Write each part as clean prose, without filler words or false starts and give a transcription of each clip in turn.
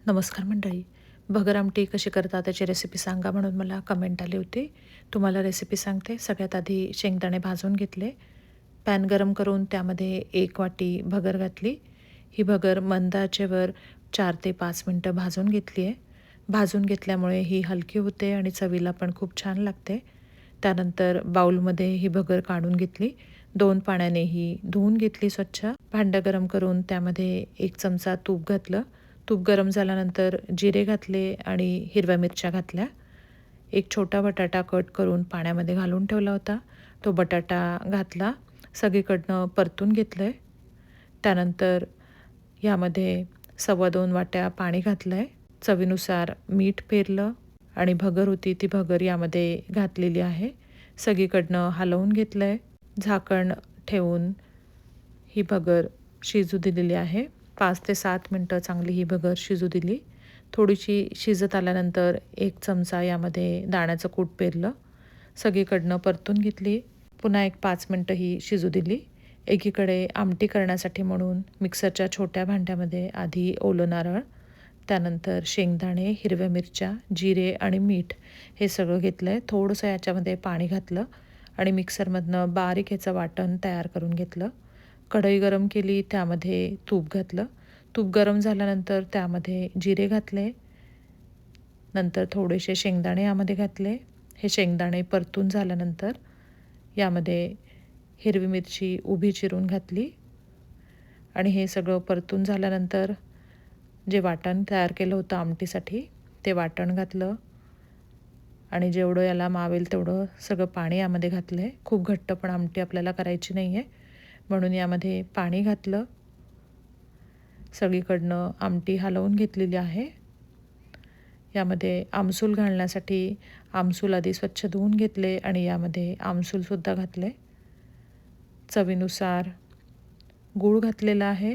नमस्कार मंडळी. भगर आमटी कशी करता त्याची रेसिपी सांगा म्हणून मला कमेंट आली होती. तुम्हाला रेसिपी सांगते. सगळ्यात आधी शेंगदाणे भाजून घेतले. पॅन गरम करून त्यामध्ये 1 वाटी भगर घातली. ही भगर मंद आचेवर 4 ते 5 मिनटं भाजून घेतली आहे. भाजून घेतल्यामुळे ही हलकी होते आणि चवीला पण खूप छान लागते. त्यानंतर बाउलमध्ये ही भगर काढून घेतली. 2 पाण्याने ही धुवून घेतली स्वच्छ. भांडं गरम करून त्यामध्ये 1 चमचा तूप घातलं. तूप गरम झाल्यानंतर जिरे घातले आणि हिरव्या मिरच्या घातल्या. एक छोटा बटाटा कट करून पाण्यामध्ये घालून ठेवला होता. तो बटाटा घातला. सगळीकडनं परतून घेतलं आहे. त्यानंतर यामध्ये 2.25 वाट्या पाणी घातलं आहे. चवीनुसार मीठ पेरलं आणि भगर होती ती भगर यामध्ये घातलेली आहे. सगळीकडनं हलवून घेतलं आहे. झाकण ठेवून ही भगर शिजू दिलेली आहे. 5 ते 7 मिनटं चांगली ही भगर शिजू दिली. थोडीशी शिजत आल्यानंतर 1 चमचा यामध्ये दाण्याचं कूट पेरलं. सगळीकडनं परतून घेतली. पुन्हा एक 5 मिनटं ही शिजू दिली. एकीकडे आमटी करण्यासाठी म्हणून मिक्सरच्या छोट्या भांड्यामध्ये आधी ओलं नारळ, त्यानंतर शेंगदाणे, हिरव्या मिरच्या, जिरे आणि मीठ हे सगळं घेतलं आहे. थोडंसं याच्यामध्ये पाणी घातलं आणि मिक्सरमधनं बारीक याचं वाटण तयार करून घेतलं. कढई गरम केली, त्यामध्ये तूप घातलं. तूप गरम झाल्यानंतर त्यामध्ये जिरे घातले. नंतर थोडेसे शेंगदाणे यामध्ये घातले. हे शेंगदाणे परतून झाल्यानंतर यामध्ये हिरवी मिरची उभी चिरून घातली आणि हे सगळं परतून झाल्यानंतर जे वाटण तयार केलं होतं आमटीसाठी ते वाटण घातलं आणि जेवढं याला मावेल तेवढं सगळं पाणी यामध्ये घातलं आहे. खूप घट्ट पण आमटी आपल्याला करायची नाही आहे, म्हणून यामध्ये पाणी घातलं. सगळीकडनं आमटी हलवून घेतलेली आहे. यामध्ये आमसूल घालण्यासाठी आमसूल आधी स्वच्छ धुवून घेतले आणि यामध्ये आमसूलसुद्धा घातले. चवीनुसार गूळ घातलेला आहे.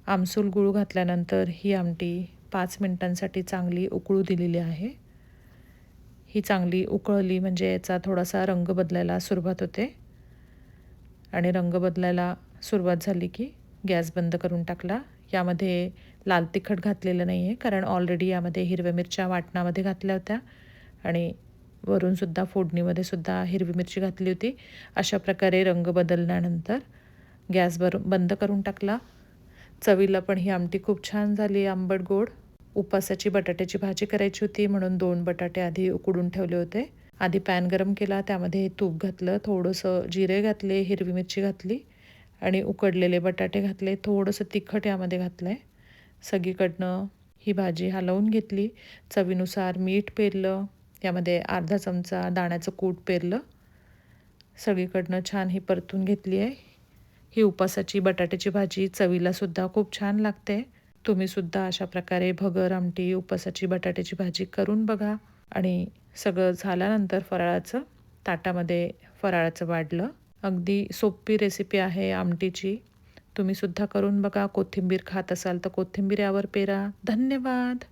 आमसूल गूळ घातल्यानंतर ही आमटी 5 मिनिटांसाठी चांगली उकळू दिलेली आहे. ही चांगली उकळली म्हणजे याचा थोडासा रंग बदलायला सुरुवात होते आणि रंग बदलायला सुरुवात झाली की गॅस बंद करून टाकला. यामध्ये लाल तिखट घातलेलं नाही आहे, कारण ऑलरेडी यामध्ये हिरव्या मिरच्या वाटणामध्ये घातल्या होत्या आणि वरूनसुद्धा फोडणीमध्ये सुद्धा हिरवी मिरची घातली होती. अशा प्रकारे रंग बदलल्यानंतर गॅस बंद करून टाकला. चवीला पण ही आमटी खूप छान झाली, आंबट गोड. उपासाची बटाट्याची भाजी करायची होती म्हणून 2 बटाटे आधी उकडून ठेवले होते. आधी पॅन गरम केला, त्यामध्ये तूप घातलं, थोडंसं जिरे घातले, हिरवी मिरची घातली आणि उकडलेले बटाटे घातले. थोडंसं तिखट यामध्ये घातलं आहे. सगळीकडनं ही भाजी हलवून घेतली. चवीनुसार मीठ पेरलं. यामध्ये अर्धा चमचा दाण्याचं कूट पेरलं. सगळीकडनं छान ही परतून घेतली आहे. ही उपासाची बटाट्याची भाजी चवीलासुद्धा खूप छान लागते. तुम्हीसुद्धा अशा प्रकारे भगर आमटी, उपासाची बटाट्याची भाजी करून बघा. आणि सगळं झाल्यानंतर फराळाचं ताटामध्ये फराळाचं वाढलं. अगदी सोपी रेसिपी आहे आमटीची. तुम्हीसुद्धा करून बघा. कोथिंबीर खात असाल तर कोथिंबीर यावर पेरा. धन्यवाद.